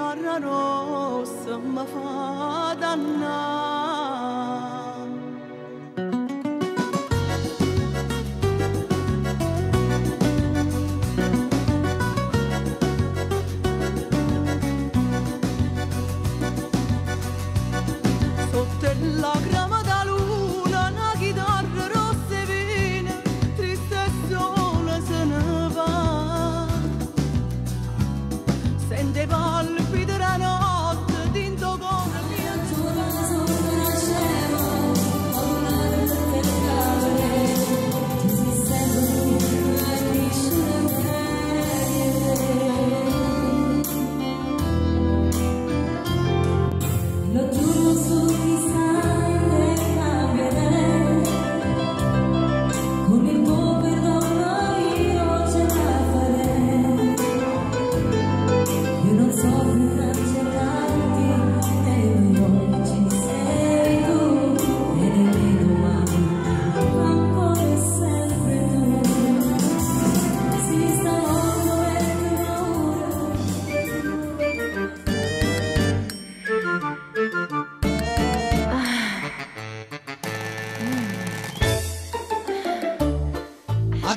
chitarra rossa mi fa dannare. Sotto la grama da luna, una chitarra rossa e viene, triste e sola se ne va. Sente palpiti della notte, tinto con la mia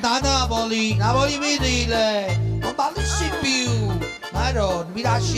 Da Napoli, Napoli Midile, non ballisci più, ma non mi lasci